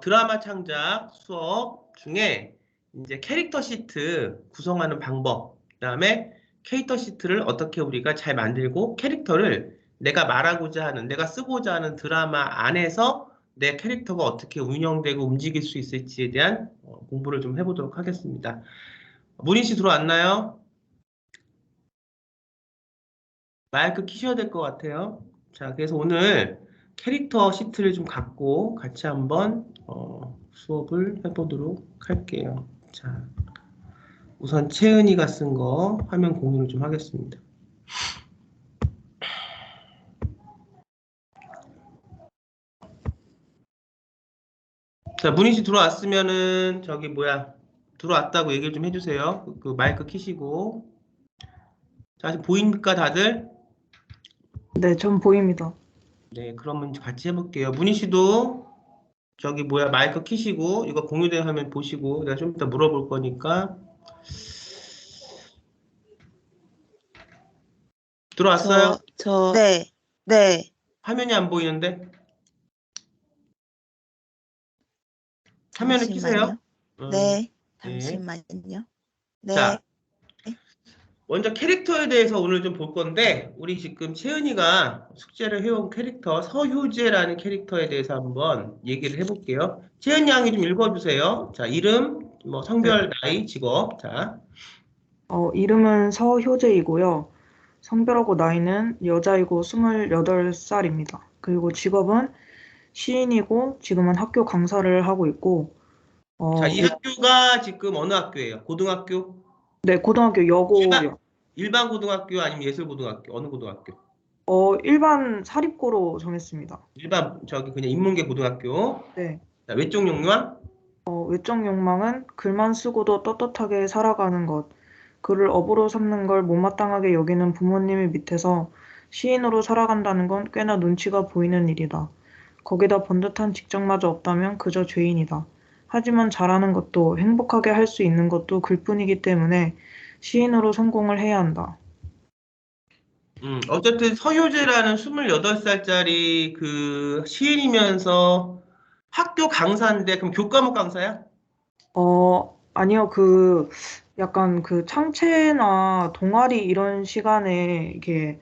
드라마 창작 수업 중에 이제 캐릭터 시트 구성하는 방법, 그다음에 캐릭터 시트를 어떻게 우리가 잘 만들고 캐릭터를 내가 말하고자 하는, 내가 쓰고자 하는 드라마 안에서 내 캐릭터가 어떻게 운영되고 움직일 수 있을지에 대한 공부를 좀 해보도록 하겠습니다. 문희 씨 들어왔나요? 마이크 키셔야 될 것 같아요. 자, 그래서 오늘 캐릭터 시트를 좀 갖고 같이 한번 수업을 해보도록 할게요. 자, 우선 채은이가 쓴 거 화면 공유를 좀 하겠습니다. 자, 문희 씨 들어왔으면은 저기 뭐야 들어왔다고 얘기를 좀 해주세요. 그 마이크 키시고. 자, 지금 보입니까 다들? 네, 전 보입니다. 네, 그러면 같이 해볼게요. 문희 씨도 저기 뭐야 마이크 키시고 이거 공유된 화면 보시고 내가 좀 이따 물어볼 거니까 들어왔어요? 네, 네. 화면이 안 보이는데? 화면을 키세요. 잠시만요. 네, 네. 잠시만요. 네. 자, 먼저 캐릭터에 대해서 오늘 좀 볼 건데 우리 지금 채은이가 숙제를 해온 캐릭터 서효재라는 캐릭터에 대해서 한번 얘기를 해볼게요. 채은이 양이 좀 읽어주세요. 자, 이름, 뭐 성별, 나이, 직업. 자, 이름은 서효재이고요. 성별하고 나이는 여자이고 28살입니다. 그리고 직업은 시인이고 지금은 학교 강사를 하고 있고 자, 이 학교가 지금 어느 학교예요? 고등학교? 네, 고등학교 여고요. 일반 고등학교 아니면 예술고등학교? 어느 고등학교? 일반 사립고로 정했습니다. 일반 저기 그냥 인문계 고등학교. 네. 자, 외적 욕망? 외적 욕망은 글만 쓰고도 떳떳하게 살아가는 것, 그를 업으로 삼는 걸 못마땅하게 여기는 부모님의 밑에서 시인으로 살아간다는 건 꽤나 눈치가 보이는 일이다. 거기다 번듯한 직장마저 없다면 그저 죄인이다. 하지만 잘하는 것도 행복하게 할 수 있는 것도 글뿐이기 때문에 시인으로 성공을 해야 한다. 어쨌든 서효재라는 28살짜리 그 시인이면서 학교 강사인데 그럼 교과목 강사야? 아니요, 약간 창체나 동아리 이런 시간에 이렇게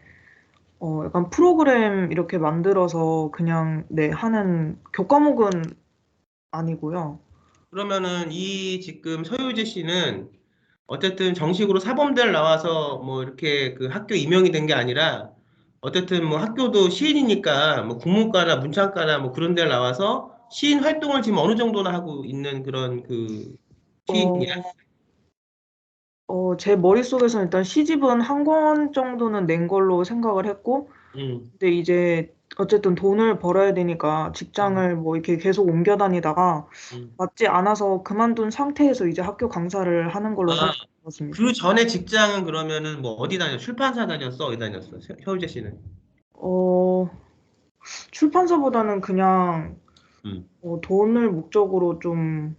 약간 프로그램 이렇게 만들어서 그냥, 네, 하는 교과목은 아니고요. 그러면은 이 지금 서효재 씨는 어쨌든 정식으로 사범대를 나와서 뭐 이렇게 그 학교 임용이 된 게 아니라 어쨌든 뭐 학교도 시인이니까 뭐 국문과나 문창과나 뭐 그런 데를 나와서 시인 활동을 지금 어느 정도나 하고 있는 그런 그 시인이야. 어, 제 머릿속에서는 일단 시집은 한 권 정도는 낸 걸로 생각을 했고, 음, 근데 이제 어쨌든 돈을 벌어야 되니까 음, 직장을 뭐 이렇게 계속 옮겨 다니다가 음. 맞지 않아서 그만둔 상태에서 이제 학교 강사를 하는 걸로 아, 생각했습니다. 그 전에 직장은 그러면은 뭐 어디 다녔어? 출판사 다녔어? 어디 다녔어? 효재 씨는? 어, 출판사보다는 그냥 음. 돈을 목적으로 좀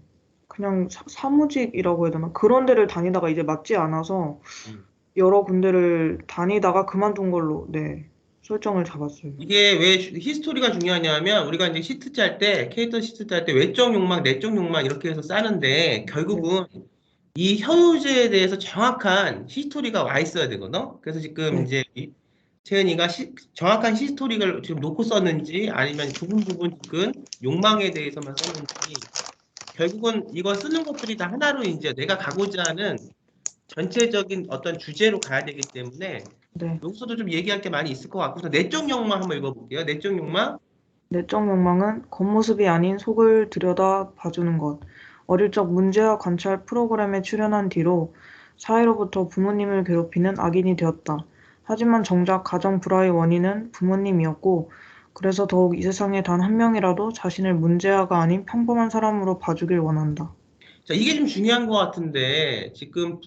그냥 사무직이라고 해야 되나? 그런 데를 다니다가 이제 맞지 않아서 음. 여러 군데를 다니다가 그만둔 걸로, 네, 설정을 잡았어요. 이게 왜 히스토리가 중요하냐면 우리가 이제 시트 짤 때, 캐릭터 시트 짤 때 외적 욕망, 내적 욕망 이렇게 해서 짜는데 결국은 이 혀유제에 대해서 정확한 히스토리가 와 있어야 되거든. 그래서 지금 네. 이제 채은이가 정확한 히스토리를 지금 놓고 썼는지 아니면 부분 지금 욕망에 대해서만 썼는지 결국은 이거 쓰는 것들이 다 하나로 이제 내가 가고자 하는 전체적인 어떤 주제로 가야 되기 때문에 네. 여기서도 좀 얘기할 게 많이 있을 것 같고 내적 욕망 한번 읽어볼게요. 내적 욕망. 내적 욕망은 겉모습이 아닌 속을 들여다 봐주는 것. 어릴 적 문제와 관찰 프로그램에 출연한 뒤로 사회로부터 부모님을 괴롭히는 악인이 되었다. 하지만 정작 가정 불화의 원인은 부모님이었고, 그래서 더욱 이 세상에 단 한 명이라도 자신을 문제아가 아닌 평범한 사람으로 봐주길 원한다. 자, 이게 좀 중요한 것 같은데 지금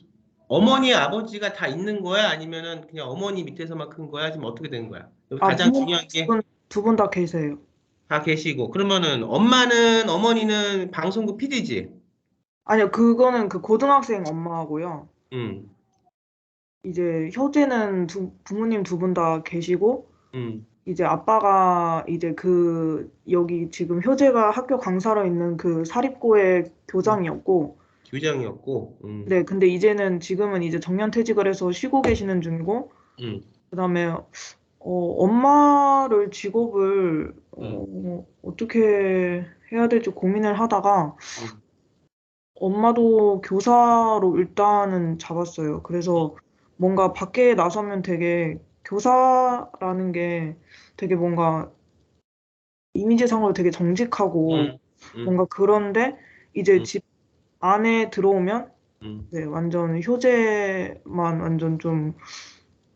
어머니, 아버지가 다 있는 거야? 아니면은 그냥 어머니 밑에서만 큰 거야? 지금 어떻게 된 거야? 여기 가장 부모님 중요한 게 두 분 다 계세요. 다 계시고 그러면은 어머니는 방송국 PD지? 아니요, 그거는 그 고등학생 엄마하고요. 음, 이제 효재는 부모님 두 분 다 계시고, 음. 이제 아빠가 이제 여기 지금 효재가 학교 강사로 있는 그 사립고의 음, 교장이었고, 교장이었고, 네, 근데 지금은 이제 정년퇴직을 해서 쉬고 계시는 중이고, 음, 그다음에 엄마를 직업을 음, 어떻게 해야 될지 고민을 하다가 음, 엄마도 교사로 일단은 잡았어요. 그래서 뭔가 밖에 나서면 되게 교사라는 게 되게 뭔가 이미지상으로 되게 정직하고 음, 음, 뭔가 그런데 이제 음, 집 안에 들어오면 음. 네, 완전 효제만 완전 좀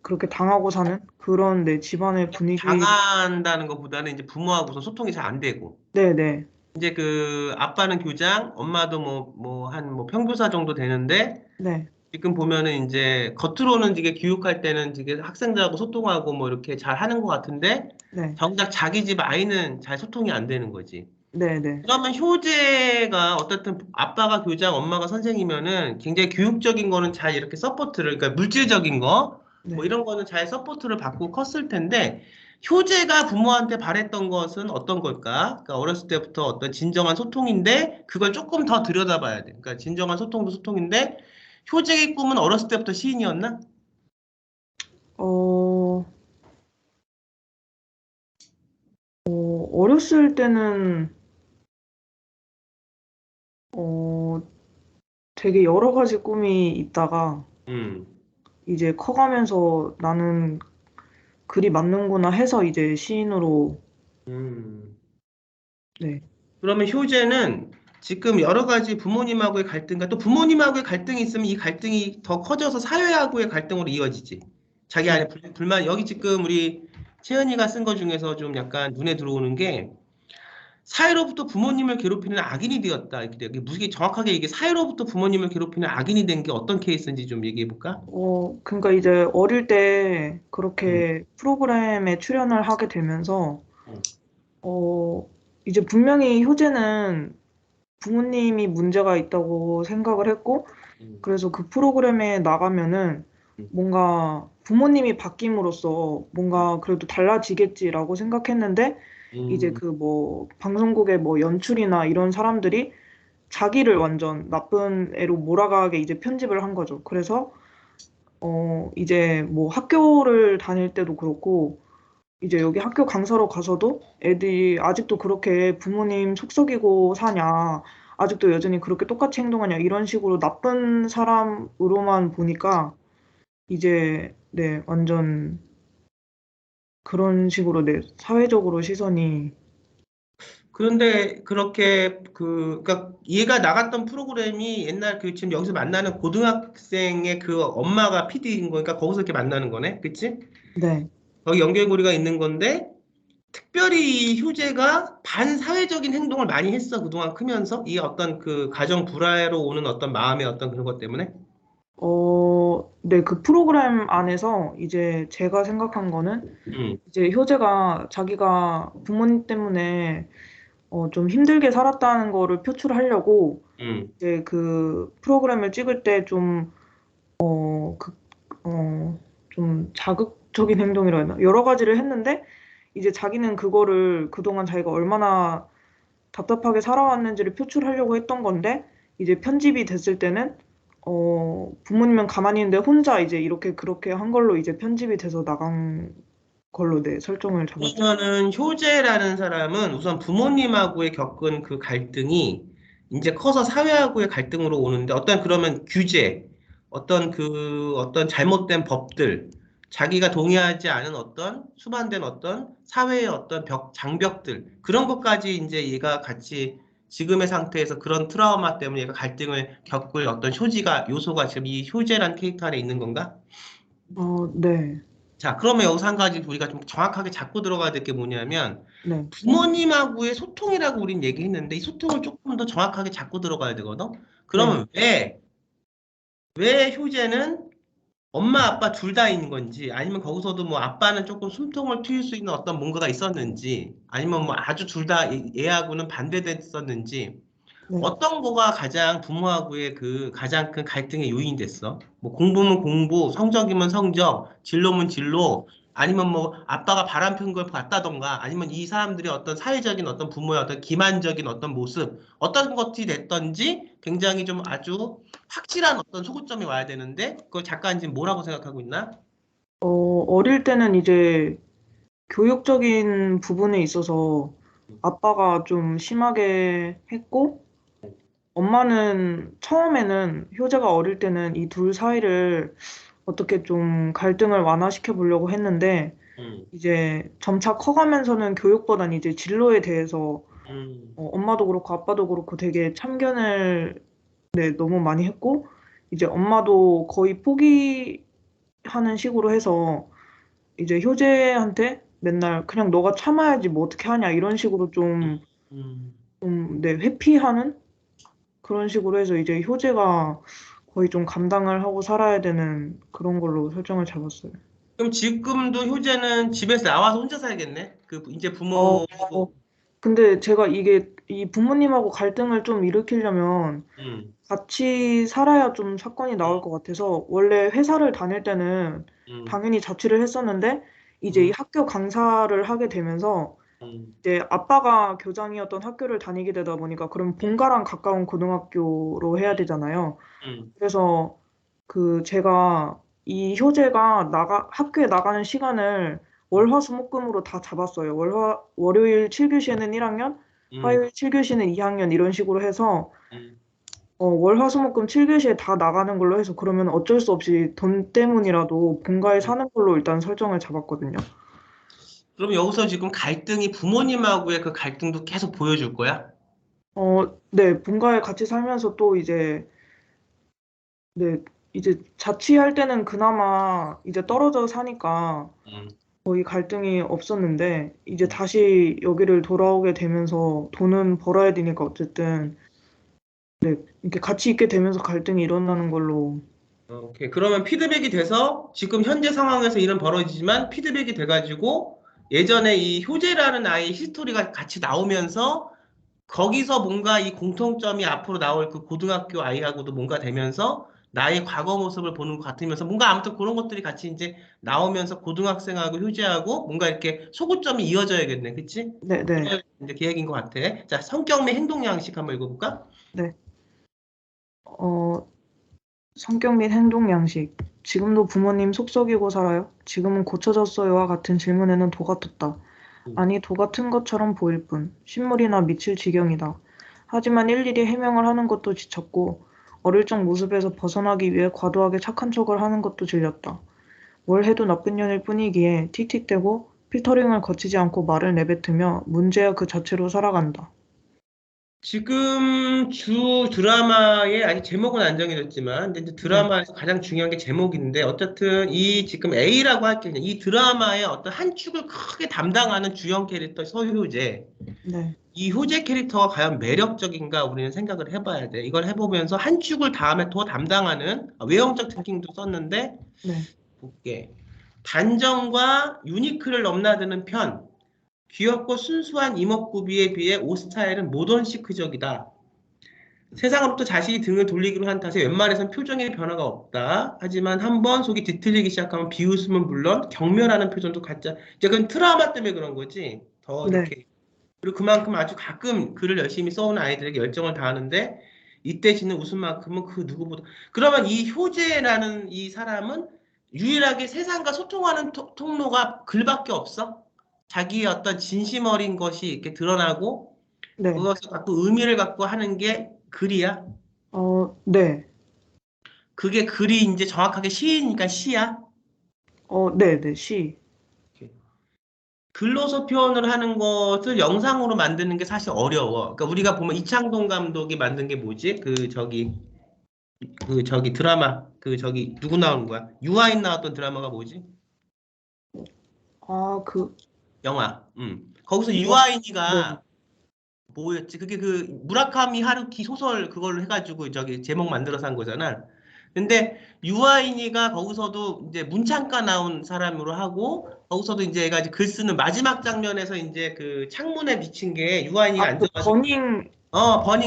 그렇게 당하고 사는 그런 네, 집안의 분위기. 당한다는 것보다는 이제 부모하고서 소통이 잘 안 되고, 네네. 이제 그 아빠는 교장, 엄마도 한 평교사 정도 되는데, 네. 지금 보면은 이제 겉으로는 이게 교육할 때는 이게 학생들하고 소통하고 뭐 이렇게 잘 하는 것 같은데, 네. 정작 자기 집 아이는 잘 소통이 안 되는 거지. 네네. 그러면 효제가 어떻든 아빠가 교장, 엄마가 선생이면은 굉장히 교육적인 거는 잘 이렇게 서포트를, 그러니까 물질적인 거, 뭐 네. 이런 거는 잘 서포트를 받고 컸을 텐데, 효제가 부모한테 바랬던 것은 어떤 걸까? 그러니까 어렸을 때부터 어떤 진정한 소통인데, 그걸 조금 더 들여다봐야 돼. 그러니까 진정한 소통도 소통인데, 효제의 꿈은 어렸을 때부터 시인이었나? 어, 어렸을 때는 어, 되게 여러 가지 꿈이 있다가 음, 이제 커가면서 나는 글이 맞는구나 해서 이제 시인으로. 음. 네. 그러면 효제는 지금 여러 가지 부모님하고의 갈등과 또 부모님하고의 갈등이 있으면 이 갈등이 더 커져서 사회하고의 갈등으로 이어지지. 자기 네. 안에 불만, 여기 지금 우리 채연이가 쓴 것 중에서 좀 약간 눈에 들어오는 게 사회로부터 부모님을 괴롭히는 악인이 되었다. 이렇게 이게 무슨 정확하게 이게 사회로부터 부모님을 괴롭히는 악인이 된 게 어떤 케이스인지 좀 얘기해 볼까? 그러니까 이제 어릴 때 음, 그렇게 프로그램에 출연을 하게 되면서 음, 어, 이제 분명히 효재는 부모님이 문제가 있다고 생각을 했고, 음, 그래서 그 프로그램에 나가면은 음, 뭔가 부모님이 바뀜으로써 뭔가 그래도 달라지겠지라고 생각했는데, 이제 음, 그 뭐 방송국의 뭐 연출이나 이런 사람들이 자기를 완전 나쁜 애로 몰아가게 이제 편집을 한 거죠. 그래서 이제 뭐 학교를 다닐 때도 그렇고, 이제 여기 학교 강사로 가서도 애들이 아직도 그렇게 부모님 속썩이고 사냐, 아직도 여전히 그렇게 똑같이 행동하냐, 이런 식으로 나쁜 사람으로만 보니까 이제, 네, 완전 그런 식으로, 네, 사회적으로 시선이. 그런데 그렇게 그러니까 얘가 나갔던 프로그램이 옛날 그 지금 여기서 만나는 고등학생의 그 엄마가 PD인 거니까 거기서 이렇게 만나는 거네, 그치? 네. 거기 연결고리가 있는 건데 특별히 이 효재가 반사회적인 행동을 많이 했어 그동안 크면서 이 어떤 그 가정 불화로 오는 어떤 마음의 어떤 그런 것 때문에. 네, 그 프로그램 안에서 이제 제가 생각한 거는 음, 이제 효재가 자기가 부모님 때문에 좀 힘들게 살았다는 거를 표출하려고 음, 이제 그 프로그램을 찍을 때 그, 좀 자극적인 행동이라 해야 하나? 여러 가지를 했는데 이제 자기는 그거를 그동안 자기가 얼마나 답답하게 살아왔는지를 표출하려고 했던 건데 이제 편집이 됐을 때는 부모님은 가만히 있는데 혼자 이제 이렇게 그렇게 한 걸로 이제 편집이 돼서 나간 걸로 네, 설정을 잡았죠. 그러면은 효재라는 사람은 우선 부모님하고의 겪은 그 갈등이 이제 커서 사회하고의 갈등으로 오는데 어떤 그러면 규제, 어떤 잘못된 법들, 자기가 동의하지 않은 어떤 수반된 어떤 사회의 어떤 장벽들 그런 것까지 이제 얘가 같이 지금의 상태에서 그런 트라우마 때문에 얘가 갈등을 겪을 어떤 요소가 지금 이 효재라는 캐릭터 안에 있는 건가? 네, 자, 그러면 여기서 한 가지 우리가 좀 정확하게 잡고 들어가야 될 게 뭐냐면, 네, 부모님하고의 소통이라고 우린 얘기했는데, 이 소통을 조금 더 정확하게 잡고 들어가야 되거든? 네. 그러면 왜 효제는 엄마, 아빠 둘 다 있는 건지, 아니면 거기서도 뭐 아빠는 조금 숨통을 트일 수 있는 어떤 뭔가가 있었는지, 아니면 뭐 아주 둘 다 얘하고는 반대됐었는지, 네. 어떤 거가 가장 부모하고의 그 가장 큰 갈등의 요인이 됐어? 뭐 공부면 공부, 성적이면 성적, 진로면 진로, 아니면 뭐 아빠가 바람 핀 걸 봤다던가 아니면 이 사람들의 어떤 사회적인 어떤 부모의 어떤 기만적인 어떤 모습 어떤 것이 됐던지 굉장히 좀 아주 확실한 어떤 소구점이 와야 되는데 그걸 작가는 지금 뭐라고 생각하고 있나? 어릴 때는 이제 교육적인 부분에 있어서 아빠가 좀 심하게 했고, 엄마는 처음에는 효자가 어릴 때는 이 둘 사이를 어떻게 좀 갈등을 완화시켜 보려고 했는데, 음, 이제 점차 커가면서는 교육보단 이제 진로에 대해서 엄마도 그렇고 아빠도 그렇고 되게 참견을 너무 많이 했고, 이제 엄마도 거의 포기하는 식으로 해서 이제 효재한테 맨날 그냥 너가 참아야지 뭐 어떻게 하냐 이런 식으로 음. 회피하는 그런 식으로 해서 이제 효재가 거의 좀 감당을 하고 살아야 되는 그런 걸로 설정을 잡았어요. 그럼 지금도 효재는 집에서 나와서 혼자 살겠네? 그 이제 어, 부모, 근데 제가 이게 이 부모님하고 갈등을 좀 일으키려면 음, 같이 살아야 좀 사건이 나올 것 같아서 원래 회사를 다닐 때는 음, 당연히 자취를 했었는데 이제 이 음, 학교 강사를 하게 되면서 음, 이제 아빠가 교장이었던 학교를 다니게 되다 보니까 그럼 본가랑 가까운 고등학교로 해야 되잖아요. 음, 그래서 그 제가 이 효재가 학교에 나가는 시간을 월화수목금으로 다 잡았어요. 월요일 7교시에는 1학년, 음, 화요일 7교시는 2학년 이런 식으로 해서 음. 월화수목금 7교시에 다 나가는 걸로 해서 그러면 어쩔 수 없이 돈 때문이라도 본가에 사는 걸로 일단 설정을 잡았거든요. 그럼 여기서 지금 갈등이 부모님하고의 그 갈등도 계속 보여줄 거야? 네, 본가에 같이 살면서 또 네, 이제 자취할 때는 그나마 이제 떨어져 사니까 음, 거의 갈등이 없었는데 이제 음. 다시 여기를 돌아오게 되면서 돈은 벌어야 되니까 어쨌든 이렇게 같이 있게 되면서 갈등이 일어나는 걸로. 오케이. 그러면 피드백이 돼서 지금 현재 상황에서 일은 벌어지지만 피드백이 돼가지고 예전에 이 효재라는 아이의 히스토리가 같이 나오면서 거기서 뭔가 이 공통점이 앞으로 나올 그 고등학교 아이하고도 뭔가 되면서 나의 과거 모습을 보는 것 같으면서 뭔가 아무튼 그런 것들이 같이 이제 나오면서 고등학생하고 효재하고 뭔가 이렇게 소구점이 이어져야겠네. 그치? 네, 네, 그런 이제 계획인 것 같아. 자, 성격 및 행동 양식 한번 읽어볼까? 네. 어, 성격 및 행동 양식. 지금도 부모님 속썩이고 살아요? 지금은 고쳐졌어요와 같은 질문에는 도 같았다. 음. 아니, 도 같은 것처럼 보일 뿐. 신물이나 미칠 지경이다. 하지만 일일이 해명을 하는 것도 지쳤고, 어릴 적 모습에서 벗어나기 위해 과도하게 착한 척을 하는 것도 질렸다. 뭘 해도 나쁜 년일 뿐이기에 틱틱대고 필터링을 거치지 않고 말을 내뱉으며 문제야 그 자체로 살아간다. 지금 주 드라마의 아직 제목은 안 정해졌지만 근데 이제 네, 드라마에서 가장 중요한 게 제목인데 어쨌든 이 지금 A라고 할게요. 이 드라마의 어떤 한 축을 크게 담당하는 주연 캐릭터 서효재. 네, 이 효재 캐릭터가 과연 매력적인가 우리는 생각을 해봐야 돼. 이걸 해보면서 한 축을 다음에 더 담당하는 외형적 팅킹도 썼는데 네. 볼게. 단정과 유니크를 넘나드는 편. 귀엽고 순수한 이목구비에 비해 옷 스타일은 모던 시크적이다. 세상으로부터 자신이 등을 돌리기로 한 탓에 웬만해선 표정의 변화가 없다. 하지만 한번 속이 뒤틀리기 시작하면 비웃음은 물론 경멸하는 표정도 갖자. 이제 그건 트라우마 때문에 그런 거지. 더 네. 이렇게. 그리고 그만큼 아주 가끔 글을 열심히 써오는 아이들에게 열정을 다하는데 이때 짓는 웃음만큼은 그 누구보다. 그러면 이 효재라는 이 사람은 유일하게 세상과 소통하는 통로가 글밖에 없어? 자기의 어떤 진심 어린 것이 이렇게 드러나고 네. 그것을 갖고 의미를 갖고 하는 게 글이야. 네. 그게 글이 이제 정확하게 시니까 시야. 네, 네. 시. 글로서 표현을 하는 것을 영상으로 만드는 게 사실 어려워. 그러니까 우리가 보면 이창동 감독이 만든 게 뭐지? 그 저기 드라마 누구 나오는 거야? 유아인 나왔던 드라마가 뭐지? 그, 영화. 거기서 어, 네. 유아인이가 뭐였지? 그게 그 무라카미 하루키 소설 그걸로 해가지고 저기 제목 만들어서 한 거잖아. 근데 유아인이가 거기서도 이제 문창과 나온 사람으로 하고 거기서도 이제 얘가 이제 글 쓰는 마지막 장면에서 이제 그 창문에 비친 게 유아인이가 그 앉아가지고 버닝,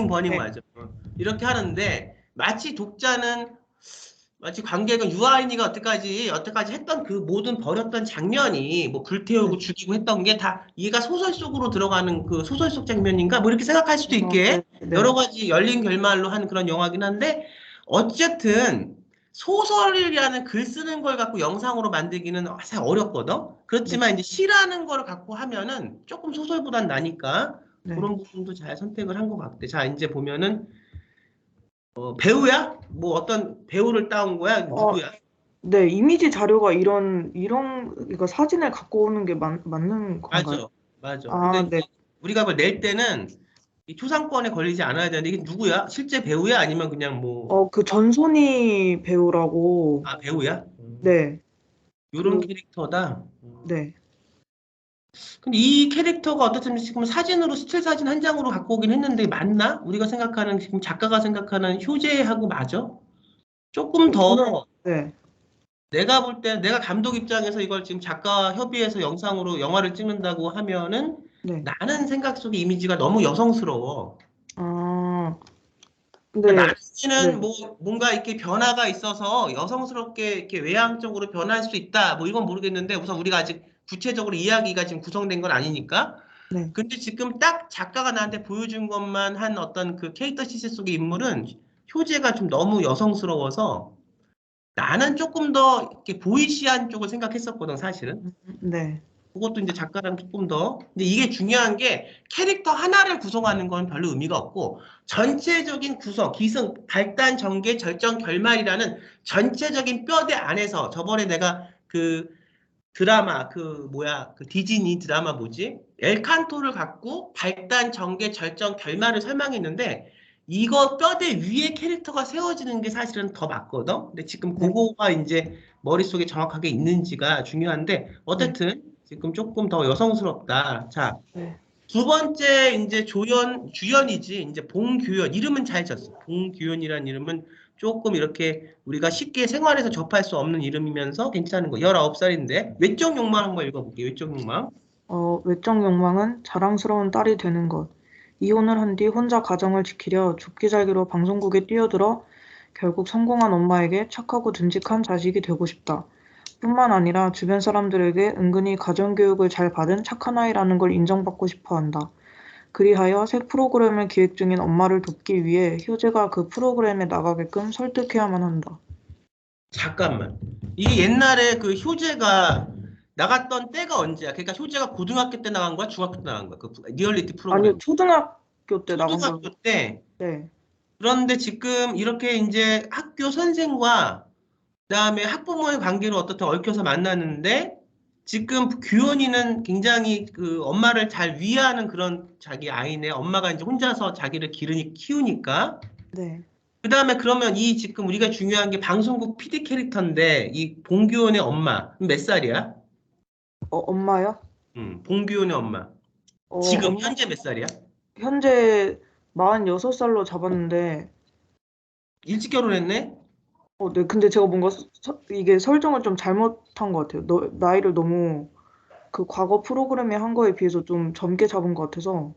버닝 네. 맞아. 이렇게 하는데 마치 독자는 마치 관객은 유아인이가 여태까지 했던 그 모든 벌였던 장면이 뭐 불태우고 네. 죽이고 했던 게 다 얘가 소설 속으로 들어가는 그 소설 속 장면인가 뭐 이렇게 생각할 수도 있게 네. 여러 가지 열린 결말로 한 그런 영화긴 한데 어쨌든 소설이라는 글 쓰는 걸 갖고 영상으로 만들기는 사실 어렵거든. 그렇지만 이제 시라는 걸 갖고 하면은 조금 소설보단 나니까 네. 그런 부분도 잘 선택을 한 것 같아. 자, 이제 보면은 배우야? 뭐 어떤 배우를 따온 거야? 누구야? 네, 이미지 자료가 이거 사진을 갖고 오는 게 맞는 건가요? 맞아, 맞아. 근데 아, 네. 우리가 그걸 낼 때는 이 초상권에 걸리지 않아야 되는데 이게 누구야? 실제 배우야? 아니면 그냥 뭐, 그 전소니 배우라고, 아, 배우야? 네, 요런 그, 캐릭터다. 네. 근데 이 캐릭터가 어떻든 지금 사진으로 스틸 사진 한 장으로 갖고 오긴 했는데 맞나? 우리가 생각하는 지금 작가가 생각하는 효제하고 맞아? 조금 저는, 더 네. 내가 볼 때 내가 감독 입장에서 이걸 지금 작가 협의해서 영상으로 영화를 찍는다고 하면은 네. 나는 생각 속의 이미지가 너무 여성스러워. 아, 그러니까 네. 나는 네. 뭐 뭔가 이렇게 변화가 있어서 여성스럽게 이렇게 외향적으로 변할 수 있다. 뭐 이건 모르겠는데 우선 우리가 아직 구체적으로 이야기가 지금 구성된 건 아니니까. 네. 근데 지금 딱 작가가 나한테 보여준 것만 한 어떤 그 캐릭터 시세 속의 인물은 효제가 좀 너무 여성스러워서 나는 조금 더 이렇게 보이시한 쪽을 생각했었거든, 사실은. 네. 그것도 이제 작가랑 조금 더. 근데 이게 중요한 게 캐릭터 하나를 구성하는 건 별로 의미가 없고 전체적인 구성, 기승, 발단, 전개, 절정, 결말이라는 전체적인 뼈대 안에서 저번에 내가 그 드라마 그 뭐야 그 디즈니 드라마 뭐지? 엘칸토를 갖고 발단, 전개, 절정, 결말을 설명했는데 이거 뼈대 위에 캐릭터가 세워지는 게 사실은 더 맞거든. 근데 지금 네. 그거가 이제 머릿속에 정확하게 있는지가 중요한데 네. 어쨌든 지금 조금 더 여성스럽다. 자, 네. 두 번째 이제 주연이지 이제 봉규현 이름은 잘 졌어. 봉규현이라는 이름은 조금 이렇게 우리가 쉽게 생활에서 접할 수 없는 이름이면서 괜찮은 거. 19살인데 외적 욕망 한번 읽어볼게. 외적 욕망. 외적 욕망은 자랑스러운 딸이 되는 것. 이혼을 한 뒤 혼자 가정을 지키려 죽기 살기로 방송국에 뛰어들어 결국 성공한 엄마에게 착하고 듬직한 자식이 되고 싶다. 뿐만 아니라 주변 사람들에게 은근히 가정교육을 잘 받은 착한 아이라는 걸 인정받고 싶어 한다. 그리하여 새 프로그램을 기획 중인 엄마를 돕기 위해 효제가 그 프로그램에 나가게끔 설득해야만 한다. 잠깐만. 이게 옛날에 그 효제가 나갔던 때가 언제야? 그러니까 효제가 고등학교 때 나간 거야? 중학교 때 나간 거야? 그 리얼리티 아니요, 프로그램. 초등학교 때 나간 걸로. 초등학교 때. 네. 그런데 지금 이렇게 이제 학교 선생과 그다음에 학부모의 관계로 어떻게 얽혀서 만나는데 지금 규현이는 굉장히 그 엄마를 잘 위하는 그런 자기 아이네. 엄마가 이제 혼자서 자기를 기르니 키우니까. 네. 그다음에 그러면 이 지금 우리가 중요한 게 방송국 PD 캐릭터인데 이 봉규현의 엄마 몇 살이야? 엄마요? 봉규현의 엄마. 지금 엄마, 현재 몇 살이야? 현재 46살로 잡았는데, 일찍 결혼했네? 네. 근데 제가 뭔가 이게 설정을 좀 잘못한 것 같아요. 나이를 너무 그 과거 프로그램에 한 거에 비해서 좀 젊게 잡은 것 같아서.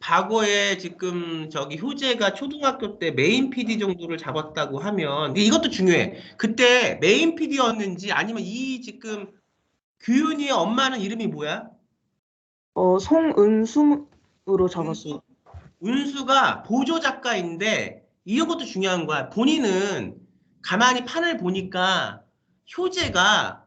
과거에 지금 저기 효재가 초등학교 때 메인 PD 정도를 잡았다고 하면 근데 이것도 중요해. 그때 메인 PD였는지 아니면 이 지금 규현이의 엄마는 이름이 뭐야? 송은수로 은수? 잡았어요. 은수가 보조 작가인데 이런 것도 중요한 거야. 본인은 가만히 판을 보니까 효재가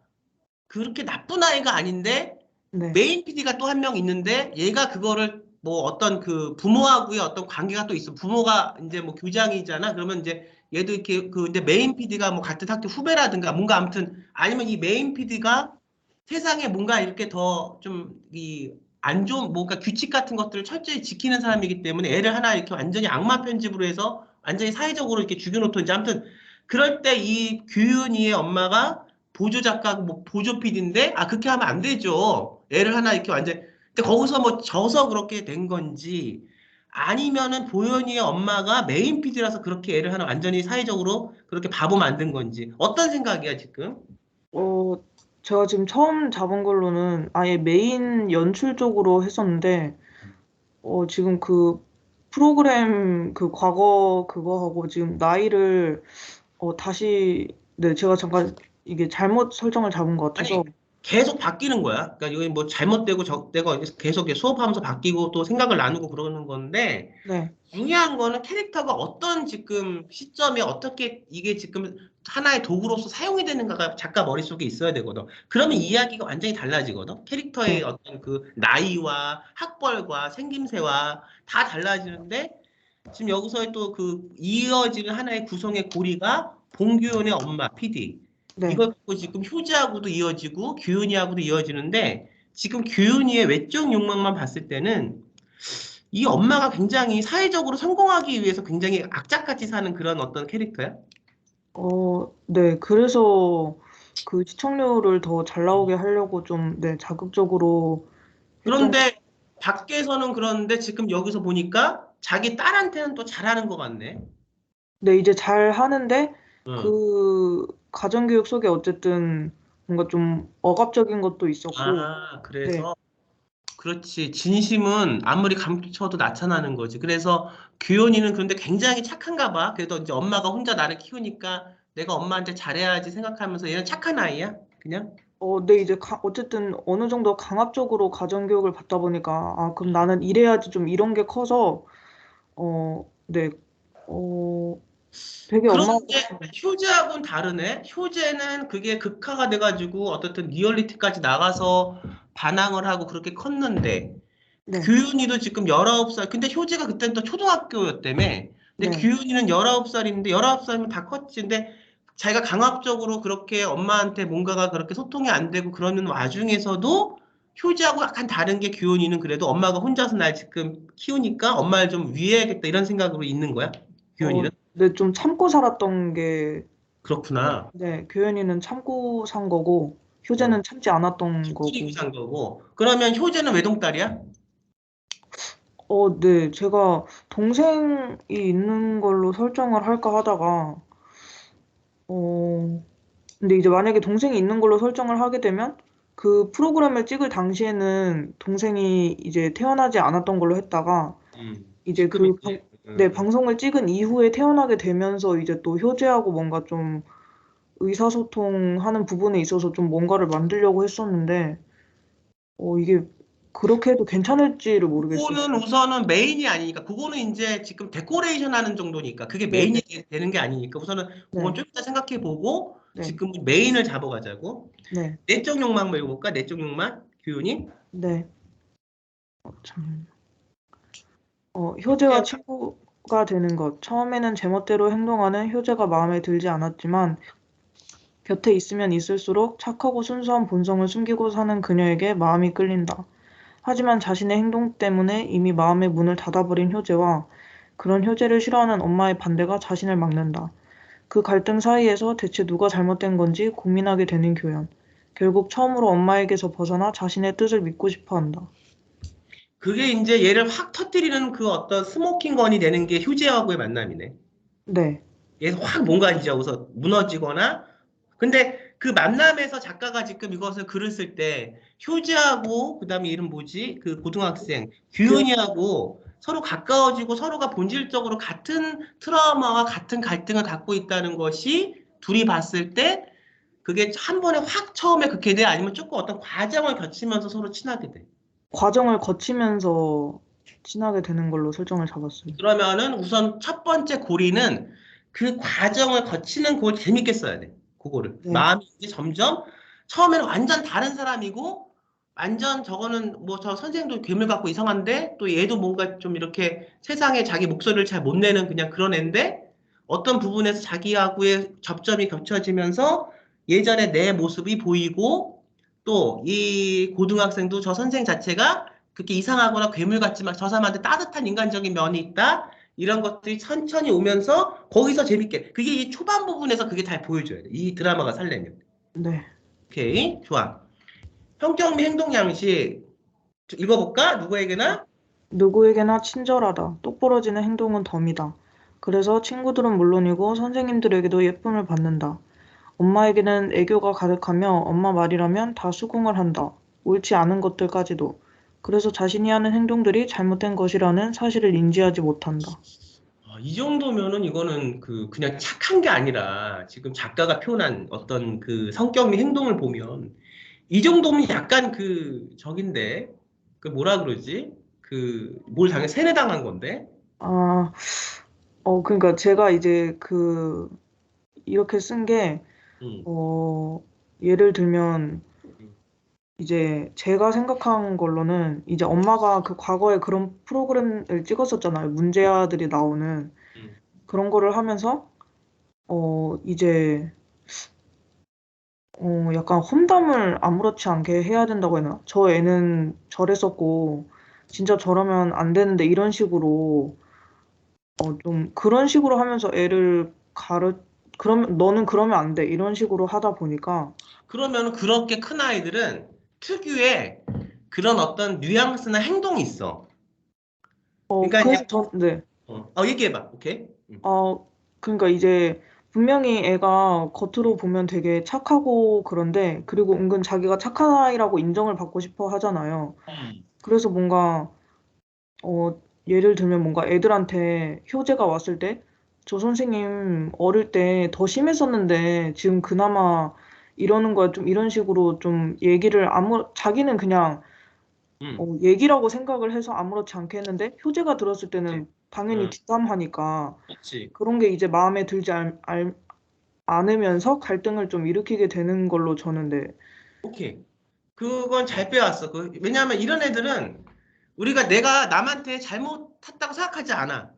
그렇게 나쁜 아이가 아닌데 네. 메인 PD가 또 한 명 있는데 얘가 그거를 뭐 어떤 그 부모하고의 어떤 관계가 또 있어. 부모가 이제 뭐 교장이잖아. 그러면 이제 얘도 이렇게 그 근데 메인 PD가 뭐 같은 학교 후배라든가 뭔가 아무튼 아니면 이 메인 PD가 세상에 뭔가 이렇게 더 좀 이 안 좋은 뭔가 규칙 같은 것들을 철저히 지키는 사람이기 때문에 애를 하나 이렇게 완전히 악마 편집으로 해서 완전히 사회적으로 이렇게 죽여놓던지 아무튼 그럴 때 이 규은이의 엄마가 보조 작가고 뭐 보조 PD인데 아 그렇게 하면 안 되죠. 애를 하나 이렇게 완전 근데 거기서 뭐 져서 그렇게 된 건지 아니면은 보현이의 엄마가 메인 PD라서 그렇게 애를 하나 완전히 사회적으로 그렇게 바보 만든 건지 어떤 생각이야 지금? 어, 제가 지금 처음 잡은 걸로는 아예 메인 연출 쪽으로 했었는데, 지금 그 프로그램 그 과거 그거하고 지금 나이를 다시, 네, 제가 잠깐 이게 잘못 설정을 잡은 것 아니, 같아서, 계속 바뀌는 거야. 그러니까 여기 뭐 잘못되고 적되고 계속 이렇게 수업하면서 바뀌고 또 생각을 나누고 그러는 건데, 네, 중요한 거는 캐릭터가 어떤 지금 시점에 어떻게 이게 지금 하나의 도구로서 사용이 되는가가 작가 머릿속에 있어야 되거든. 그러면 이야기가 완전히 달라지거든. 캐릭터의 네, 어떤 그 나이와 학벌과 생김새와 다 달라지는데, 지금 여기서 또 그 이어지는 하나의 구성의 고리가 봉규현의 엄마, PD. 네. 이걸 갖고 지금 효지하고도 이어지고 규현이하고도 이어지는데, 지금 규현이의 외적 욕망만 봤을 때는 이 엄마가 굉장히 사회적으로 성공하기 위해서 굉장히 악착같이 사는 그런 어떤 캐릭터야. 네, 그래서 그 시청률을 더 잘 나오게 하려고 좀, 네, 자극적으로 했던, 그런데 밖에서는 그러는데 지금 여기서 보니까 자기 딸한테는 또 잘하는 것 같네. 네, 이제 잘 하는데, 응. 그, 가정교육 속에 어쨌든 뭔가 좀 억압적인 것도 있었고, 아, 네, 그래서 그렇지. 진심은 아무리 감춰도 나타나는 거지. 그래서 규현이는 그런데 굉장히 착한가 봐. 그래도 이제 엄마가 혼자 나를 키우니까 내가 엄마한테 잘해야지 생각하면서 얘는 착한 아이야. 그냥. 네, 이제 어쨌든 어느 정도 강압적으로 가정교육을 받다 보니까, 그럼 나는 이래야지 좀 이런 게 커서, 네, 어, 되게 엄마, 그런데 효제하고는 다르네. 효제는 그게 극화가 돼가지고 어떻든 리얼리티까지 나가서 반항을 하고 그렇게 컸는데 네, 규현이도 지금 19살. 근데 효제가 그때는 또 초등학교였다며. 근데 네, 규현이는 19살인데 19살이면 다 컸지. 근데 자기가 강압적으로 그렇게 엄마한테 뭔가가 그렇게 소통이 안 되고 그러는 와중에서도 효제하고 약간 다른 게 규현이는 그래도 엄마가 혼자서 날 지금 키우니까 엄마를 좀 위해야겠다 이런 생각으로 있는 거야. 규현이는. 네, 좀 참고 살았던 게, 그렇구나. 네, 교현이는 참고 산 거고, 어, 효재는 참지 않았던 끼리고 거고. 산 거고. 그러면 효제는 외동딸이야? 네, 제가 동생이 있는 걸로 설정을 할까 하다가, 어, 근데 이제 만약에 동생이 있는 걸로 설정을 하게 되면, 그 프로그램을 찍을 당시에는 동생이 이제 태어나지 않았던 걸로 했다가, 이제 지금 이제 네, 방송을 찍은 이후에 태어나게 되면서 이제 또 효재하고 뭔가 좀 의사소통하는 부분에 있어서 좀 뭔가를 만들려고 했었는데, 이게 그렇게 해도 괜찮을지를 모르겠어요. 그거는 우선은 메인이 아니니까 그거는 이제 지금 데코레이션 하는 정도니까 그게 네, 네, 메인이 되는 게 아니니까 우선은 그건 네, 좀 이따 생각해 보고 네, 지금 메인을 잡아가자고. 네, 내적 욕망 뭐 읽어볼까? 내적 욕망 규현이. 네. 참. 효재와 친구가 되는 것. 처음에는 제멋대로 행동하는 효재가 마음에 들지 않았지만, 곁에 있으면 있을수록 착하고 순수한 본성을 숨기고 사는 그녀에게 마음이 끌린다. 하지만 자신의 행동 때문에 이미 마음의 문을 닫아버린 효재와 그런 효재를 싫어하는 엄마의 반대가 자신을 막는다. 그 갈등 사이에서 대체 누가 잘못된 건지 고민하게 되는 교연. 결국 처음으로 엄마에게서 벗어나 자신의 뜻을 믿고 싶어 한다. 그게 이제 얘를 확 터뜨리는 그 어떤 스모킹 건이 되는 게 효제하고의 만남이네. 네, 얘확 뭔가 이제 여기서 무너지거나 근데 그 만남에서 작가가 지금 이것을 글을 쓸 때 효지하고 그다음에 이름 뭐지? 그 고등학생 교연, 규현이하고 서로 가까워지고 서로가 본질적으로 같은 트라우마와 같은 갈등을 갖고 있다는 것이 둘이 봤을 때 그게 한 번에 확 처음에 그렇게 돼? 아니면 조금 어떤 과정을 거치면서 서로 친하게 돼? 과정을 거치면서 친하게 되는 걸로 설정을 잡았어요. 그러면은 우선 첫 번째 고리는 그 과정을 거치는 걸 재밌게 써야 돼. 그거를. 네, 마음이 이제 점점 처음에는 완전 다른 사람이고 완전 저거는 뭐 저 선생도 괴물 같고 이상한데 또 얘도 뭔가 좀 이렇게 세상에 자기 목소리를 잘 못 내는 그냥 그런 애인데 어떤 부분에서 자기하고의 접점이 겹쳐지면서 예전에 내 모습이 보이고 또 이 고등학생도 저 선생 자체가 그렇게 이상하거나 괴물 같지만 저 사람한테 따뜻한 인간적인 면이 있다. 이런 것들이 천천히 오면서 거기서 재밌게 그게 이 초반 부분에서 그게 잘 보여줘야 돼. 이 드라마가 살려면. 네. 오케이, 좋아. 성격 및 행동 양식 읽어볼까? 누구에게나? 누구에게나 친절하다. 똑부러지는 행동은 덤이다. 그래서 친구들은 물론이고 선생님들에게도 예쁨을 받는다. 엄마에게는 애교가 가득하며 엄마 말이라면 다 수긍을 한다. 옳지 않은 것들까지도. 그래서 자신이 하는 행동들이 잘못된 것이라는 사실을 인지하지 못한다. 이 정도면은 이거는 그냥 착한 게 아니라 지금 작가가 표현한 어떤 그 성격 및 행동을 보면 이 정도면 약간 저긴데 뭐라 그러지? 뭘 세뇌당한 건데? 아, 그러니까 제가 이제 이렇게 쓴 게, 음, 어, 예를 들면, 음, 이제 제가 생각한 걸로는 이제 엄마가 그 과거에 그런 프로그램을 찍었었잖아요. 문제아들이 나오는 음. 그런 거를 하면서, 이제, 약간 험담을 아무렇지 않게 해야 된다고 해야 되나? 저 애는 저랬었고, 진짜 저러면 안 되는데 이런 식으로, 좀 그런 식으로 하면서 애를 그러면, 너는 그러면 안 돼. 이런 식으로 하다 보니까, 그러면 그렇게 큰 아이들은 특유의 그런 어떤 뉘앙스나 행동이 있어. 그러니까 이제, 그래서 네. 얘기해봐. 오케이? 그러니까 이제 분명히 애가 겉으로 보면 되게 착하고 그런데, 그리고 은근 자기가 착한 아이라고 인정을 받고 싶어 하잖아요. 음. 그래서 뭔가, 예를 들면 뭔가 애들한테 효제가 왔을 때, 저 선생님 어릴 때 더 심했었는데, 지금 그나마 이러는 거야. 좀 이런 식으로 좀 얘기를 자기는 그냥, 음. 얘기라고 생각을 해서 아무렇지 않게 했는데, 효제가 들었을 그치. 때는 당연히 응, 뒷담하니까, 그렇지. 그런 게 이제 마음에 들지 않으면서 갈등을 좀 일으키게 되는 걸로 저는 네. 오케이. 그건 잘 빼왔어. 왜냐하면 이런 애들은 내가 남한테 잘못했다고 생각하지 않아.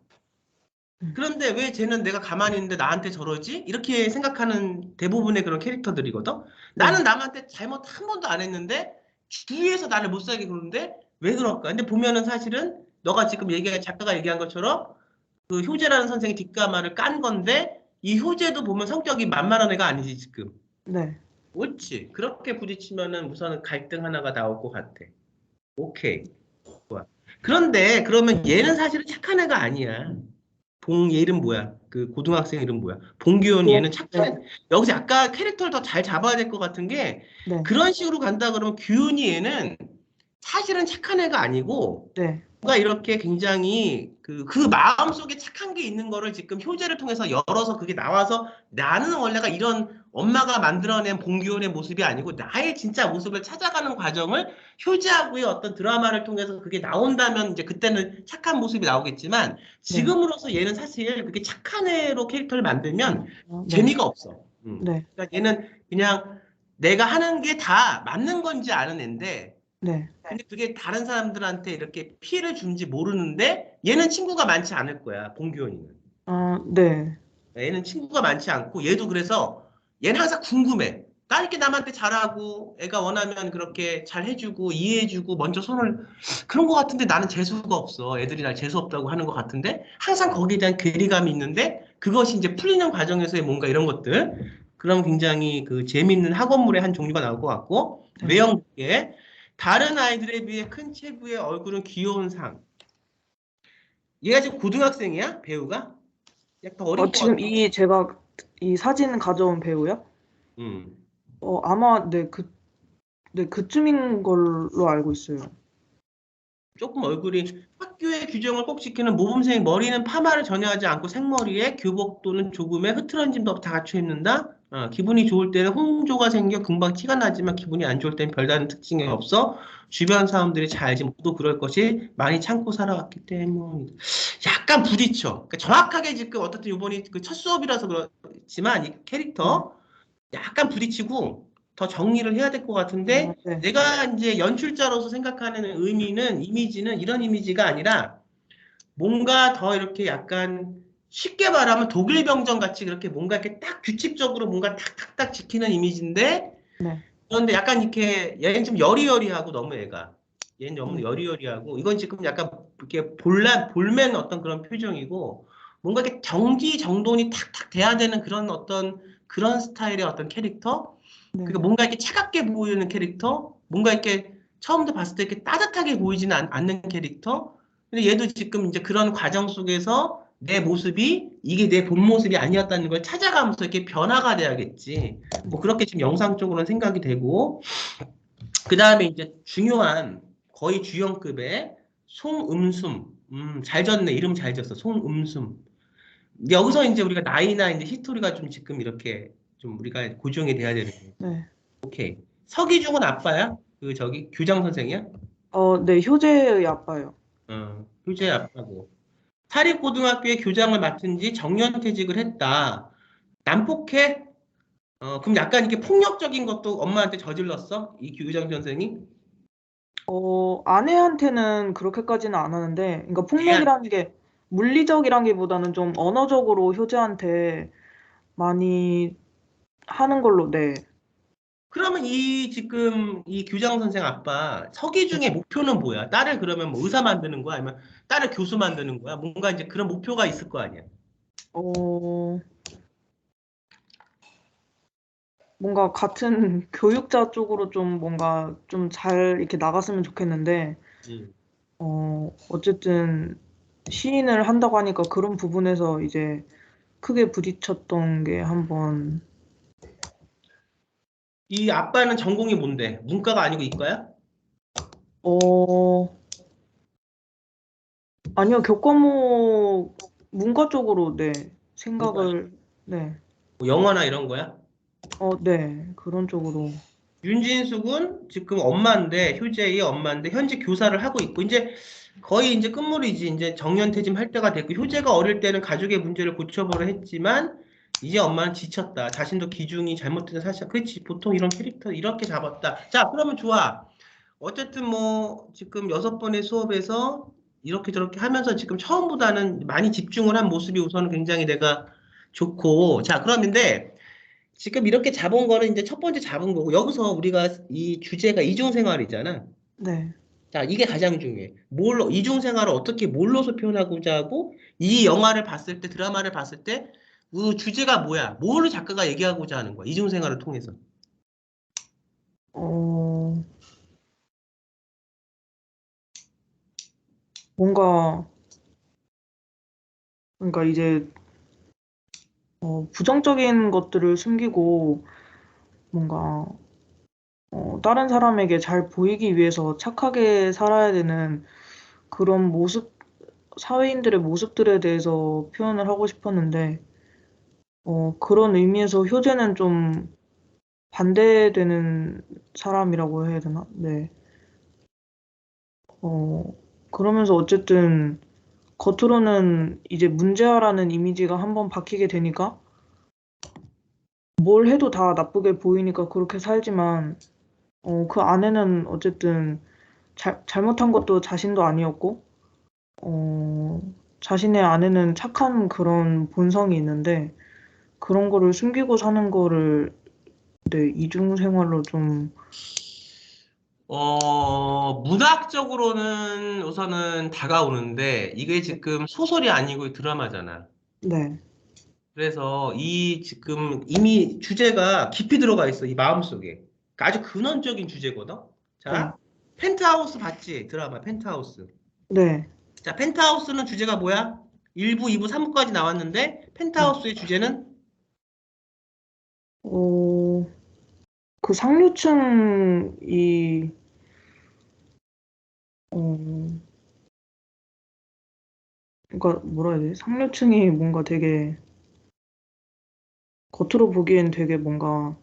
음, 그런데 왜 쟤는 내가 가만히 있는데 나한테 저러지? 이렇게 생각하는 대부분의 그런 캐릭터들이거든? 네. 나는 남한테 잘못 한 번도 안 했는데 주위에서 나를 못 살게 그러는데 왜 그럴까? 근데 보면은 사실은 너가 지금 작가가 얘기한 것처럼 그 효재라는 선생이 뒷담화를 깐 건데 이 효재도 보면 성격이 만만한 애가 아니지 지금. 네. 옳지. 그렇게 부딪히면은 우선은 갈등 하나가 나올 것 같아. 오케이. 좋아. 그런데 그러면 얘는 사실은 착한 애가 아니야. 얘 이름 뭐야? 그 고등학생 이름 뭐야? 봉규현 네. 얘는 착한 애. 여기서 아까 캐릭터를 더 잘 잡아야 될 것 같은 게 네. 그런 식으로 간다 그러면 규현이 얘는 사실은 착한 애가 아니고 네. 뭔가 이렇게 굉장히 그 마음속에 착한 게 있는 거를 지금 효제를 통해서 열어서 그게 나와서 나는 원래가 이런 엄마가 만들어낸 봉규현의 모습이 아니고 나의 진짜 모습을 찾아가는 과정을 효제하고의 어떤 드라마를 통해서 그게 나온다면 이제 그때는 착한 모습이 나오겠지만 네. 지금으로서 얘는 사실 그게 착한 애로 캐릭터를 만들면 네. 재미가 없어. 네. 그러니까 얘는 그냥 내가 하는 게 다 맞는 건지 아는 애인데 네. 근데 그게 다른 사람들한테 이렇게 피해를 준지 모르는데 얘는 친구가 많지 않을 거야, 봉규현이는. 네. 얘는 친구가 많지 않고 얘도 그래서 얘는 항상 궁금해. 나 이렇게 남한테 잘하고 애가 원하면 그렇게 잘 해주고 이해해주고 먼저 그런 거 같은데 나는 재수가 없어. 애들이 날 재수 없다고 하는 것 같은데 항상 거기에 대한 괴리감이 있는데 그것이 이제 풀리는 과정에서의 뭔가 이런 것들 그럼 굉장히 재미있는 학원물의 한 종류가 나올 것 같고 네. 외형에 다른 아이들에 비해 큰 체구의 얼굴은 귀여운 상. 얘가 지금 고등학생이야? 배우가? 약간 어린 것 지금 같아. 제가 이 사진 가져온 배우요? 음. 아마 네, 그쯤인 걸로 알고 있어요. 조금 얼굴이 학교의 규정을 꼭 지키는 모범생 머리는 파마를 전혀 하지 않고 생머리에 교복 또는 조금의 흐트러짐도 다 갖춰 입는다. 기분이 좋을 때는 홍조가 생겨 금방 티가 나지만 기분이 안 좋을 때는 별다른 특징이 없어. 주변 사람들이 잘 알지 모두 그럴 것이 많이 참고 살아왔기 때문이다. 약간 부딪혀. 그러니까 정확하게 지금 어떻든 이번이 첫 수업이라서 그렇지만 이 네. 캐릭터 약간 부딪히고 더 정리를 해야 될 것 같은데 네. 내가 이제 연출자로서 생각하는 이미지는 이런 이미지가 아니라 뭔가 더 이렇게 약간 쉽게 말하면 독일 병정 같이 그렇게 뭔가 이렇게 딱 규칙적으로 뭔가 탁탁탁 지키는 이미지인데 네. 그런데 약간 이렇게 얘는 좀 여리여리하고 너무 얘가 얘는 너무 네. 여리여리하고 이건 지금 약간 이렇게 볼맨 어떤 그런 표정이고 뭔가 이렇게 정돈이 탁탁 돼야 되는 그런 어떤 그런 스타일의 어떤 캐릭터 네. 그러니까 뭔가 이렇게 차갑게 보이는 캐릭터 뭔가 이렇게 처음부터 봤을 때 이렇게 따뜻하게 보이지는 않는 캐릭터 근데 얘도 지금 이제 그런 과정 속에서 내 모습이 이게 내 본 모습이 아니었다는 걸 찾아가면서 이렇게 변화가 돼야겠지. 뭐 그렇게 지금 영상적으로는 생각이 되고 그 다음에 이제 중요한 거의 주연급의 송음숨 잘 졌네 이름 잘 졌어 송음숨 여기서 이제 우리가 나이나 이제 히스토리가 좀 지금 이렇게 좀 우리가 고정이 돼야 되는 거예요. 네. 오케이. 서기중은 아빠야? 교장 선생이야? 네, 효재의 아빠요. 효재 아빠고. 사립고등학교의 교장을 맡은 지 정년퇴직을 했다. 난폭해? 그럼 약간 이렇게 폭력적인 것도 엄마한테 저질렀어? 이 교장 선생이? 아내한테는 그렇게까지는 안 하는데, 그러니까 애한- 폭력이라는 게 물리적이라기보다는 좀 언어적으로 효재한테 많이 하는 걸로, 네. 그러면 지금 이 교장 선생 아빠 서기중의 목표는 뭐야? 딸을 그러면 뭐 의사 만드는 거야? 아니면 딸을 교수 만드는 거야? 뭔가 이제 그런 목표가 있을 거 아니야? 어, 뭔가 같은 교육자 쪽으로 좀 뭔가 좀 잘 이렇게 나갔으면 좋겠는데, 음. 어쨌든 시인을 한다고 하니까 그런 부분에서 이제 크게 부딪혔던 게 한번, 이 아빠는 전공이 뭔데? 문과가 아니고 이과야? 어, 아니요, 교과목 문과 쪽으로, 네, 문과. 생각을, 네, 뭐 영어나 이런 거야? 네, 그런 쪽으로, 윤진숙은 지금 엄마인데, 효재의 엄마인데, 현재 교사를 하고 있고, 이제 거의 이제 끝물이지. 이제 정년퇴직 할 때가 됐고, 효재가 어릴 때는 가족의 문제를 고쳐보려 했지만, 이제 엄마는 지쳤다. 자신도 기중이 잘못된 사실. 그렇지. 보통 이런 캐릭터 이렇게 잡았다. 자, 그러면 좋아. 어쨌든 뭐, 지금 6번의 수업에서 이렇게 저렇게 하면서 지금 처음보다는 많이 집중을 한 모습이 우선은 굉장히 내가 좋고, 자, 그런데 지금 이렇게 잡은 거는 이제 첫 번째 잡은 거고, 여기서 우리가 이 주제가 이중생활이잖아. 네, 자, 이게 가장 중요해. 이중생활을 어떻게 뭘로서 표현하고자 하고, 이 영화를 봤을 때, 드라마를 봤을 때, 그 주제가 뭐야? 뭘 작가가 얘기하고자 하는 거야? 이중생활을 통해서. 어, 뭔가, 그러니까 이제, 부정적인 것들을 숨기고, 뭔가, 다른 사람에게 잘 보이기 위해서 착하게 살아야 되는 그런 모습, 사회인들의 모습들에 대해서 표현을 하고 싶었는데, 그런 의미에서 효재는 좀 반대되는 사람이라고 해야 되나? 네. 어, 그러면서 어쨌든 겉으로는 이제 문제아라는 이미지가 한번 박히게 되니까 뭘 해도 다 나쁘게 보이니까 그렇게 살지만, 그 안에는 어쨌든 잘못한 것도 자신도 아니었고, 어, 자신의 안에는 착한 그런 본성이 있는데, 그런 거를 숨기고 사는 거를, 네, 이중생활로 좀, 문학적으로는 우선은 다가오는데, 이게 지금 소설이 아니고 드라마잖아. 네, 그래서 지금 이미 주제가 깊이 들어가 있어, 이 마음속에. 그러니까 아주 근원적인 주제거든. 네, 자, 펜트하우스 봤지? 드라마 펜트하우스. 네, 자, 펜트하우스는 주제가 뭐야? 1부, 2부, 3부까지 나왔는데, 네. 펜트하우스의 주제는 어, 그 상류층이, 어, 그러니까 뭐라 해야 되지? 상류층이 뭔가 되게, 겉으로 보기엔 되게 뭔가,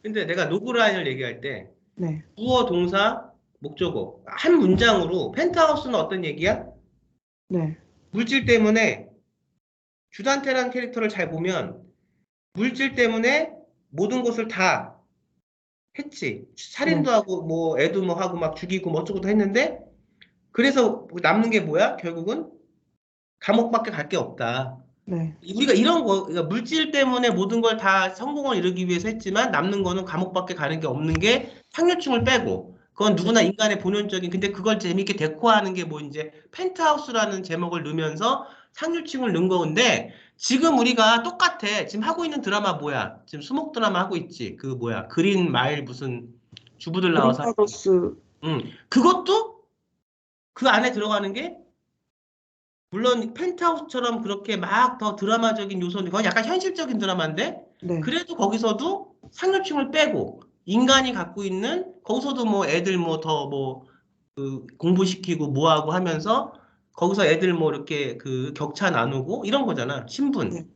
근데 내가 노브라인을 얘기할 때 네, 주어, 동사, 목적어 한 문장으로 펜트하우스는 어떤 얘기야? 네, 물질 때문에 주단태라는 캐릭터를 잘 보면 물질 때문에 모든 것을 다 했지. 네, 살인도 하고 뭐 애도 뭐 하고 막 죽이고 뭐 어쩌고도 했는데 그래서 남는 게 뭐야? 결국은 감옥밖에 갈 게 없다. 네, 우리가 이런 거, 그러니까 물질 때문에 모든 걸 다 성공을 이루기 위해서 했지만 남는 거는 감옥밖에 가는 게 없는 게 상류층을 빼고 그건 누구나 인간의 본연적인 근데 그걸 재밌게 데코하는 게 뭐 이제 펜트하우스라는 제목을 넣으면서 상류층을 넣은 건데 지금 우리가 똑같아. 지금 하고 있는 드라마 뭐야? 지금 수목 드라마 하고 있지. 그 뭐야? 그린 마일 무슨 주부들 나와서 그린파더스, 그것도 그 안에 들어가는 게 물론 펜트하우스처럼 그렇게 막 더 드라마적인 요소는 그건 약간 현실적인 드라마인데 네, 그래도 거기서도 상류층을 빼고 인간이 갖고 있는 거기서도 뭐 애들 뭐 더 뭐 공부시키고 뭐하고 하면서 거기서 애들 뭐 이렇게 그 격차 나누고 이런 거잖아. 신분. 네.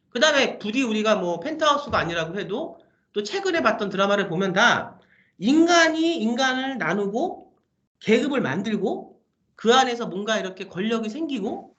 그다음에 부디 우리가 뭐 펜트하우스가 아니라고 해도 또 최근에 봤던 드라마를 보면 다 인간이 인간을 나누고 계급을 만들고 그 안에서 뭔가 이렇게 권력이 생기고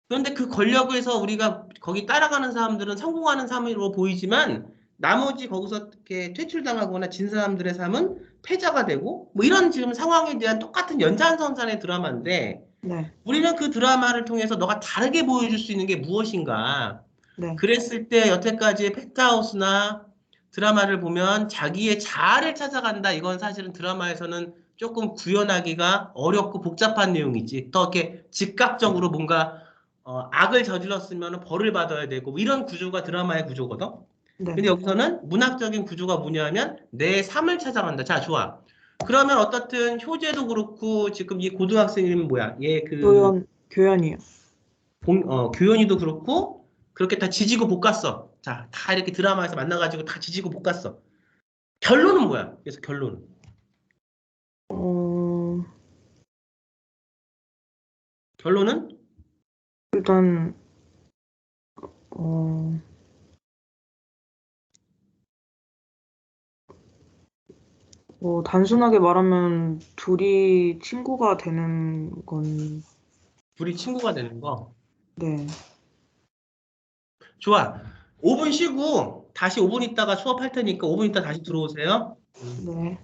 그런데 그 권력에서 우리가 거기 따라가는 사람들은 성공하는 삶으로 보이지만 나머지 거기서 이렇게 퇴출당하거나 진 사람들의 삶은 패자가 되고 뭐 이런 지금 상황에 대한 똑같은 연장선상의 드라마인데 네. 우리는 그 드라마를 통해서 너가 다르게 보여줄 수 있는 게 무엇인가? 네. 그랬을 때 여태까지의 펜트하우스나 드라마를 보면 자기의 자아를 찾아간다. 이건 사실은 드라마에서는 조금 구현하기가 어렵고 복잡한 내용이지. 더 이렇게 즉각적으로 뭔가 악을 저질렀으면 벌을 받아야 되고 뭐 이런 구조가 드라마의 구조거든. 네. 근데 여기서는 문학적인 구조가 뭐냐면 내 삶을 찾아간다. 자, 좋아. 그러면 어떻든 효재도 그렇고 지금 이 고등학생 이름이 뭐야? 얘 그 교연이요. 교현이도 그렇고 그렇게 다 지지고 볶았어. 자, 다 이렇게 드라마에서 만나가지고 다 지지고 볶았어. 결론은 뭐야? 그래서 결론은 어, 결론은 일단, 어, 단순하게 말하면 둘이 친구가 되는 건, 둘이 친구가 되는 거. 네. 좋아. 5분 쉬고 다시 5분 있다가 수업할 테니까 5분 있다 다시 들어오세요. 네.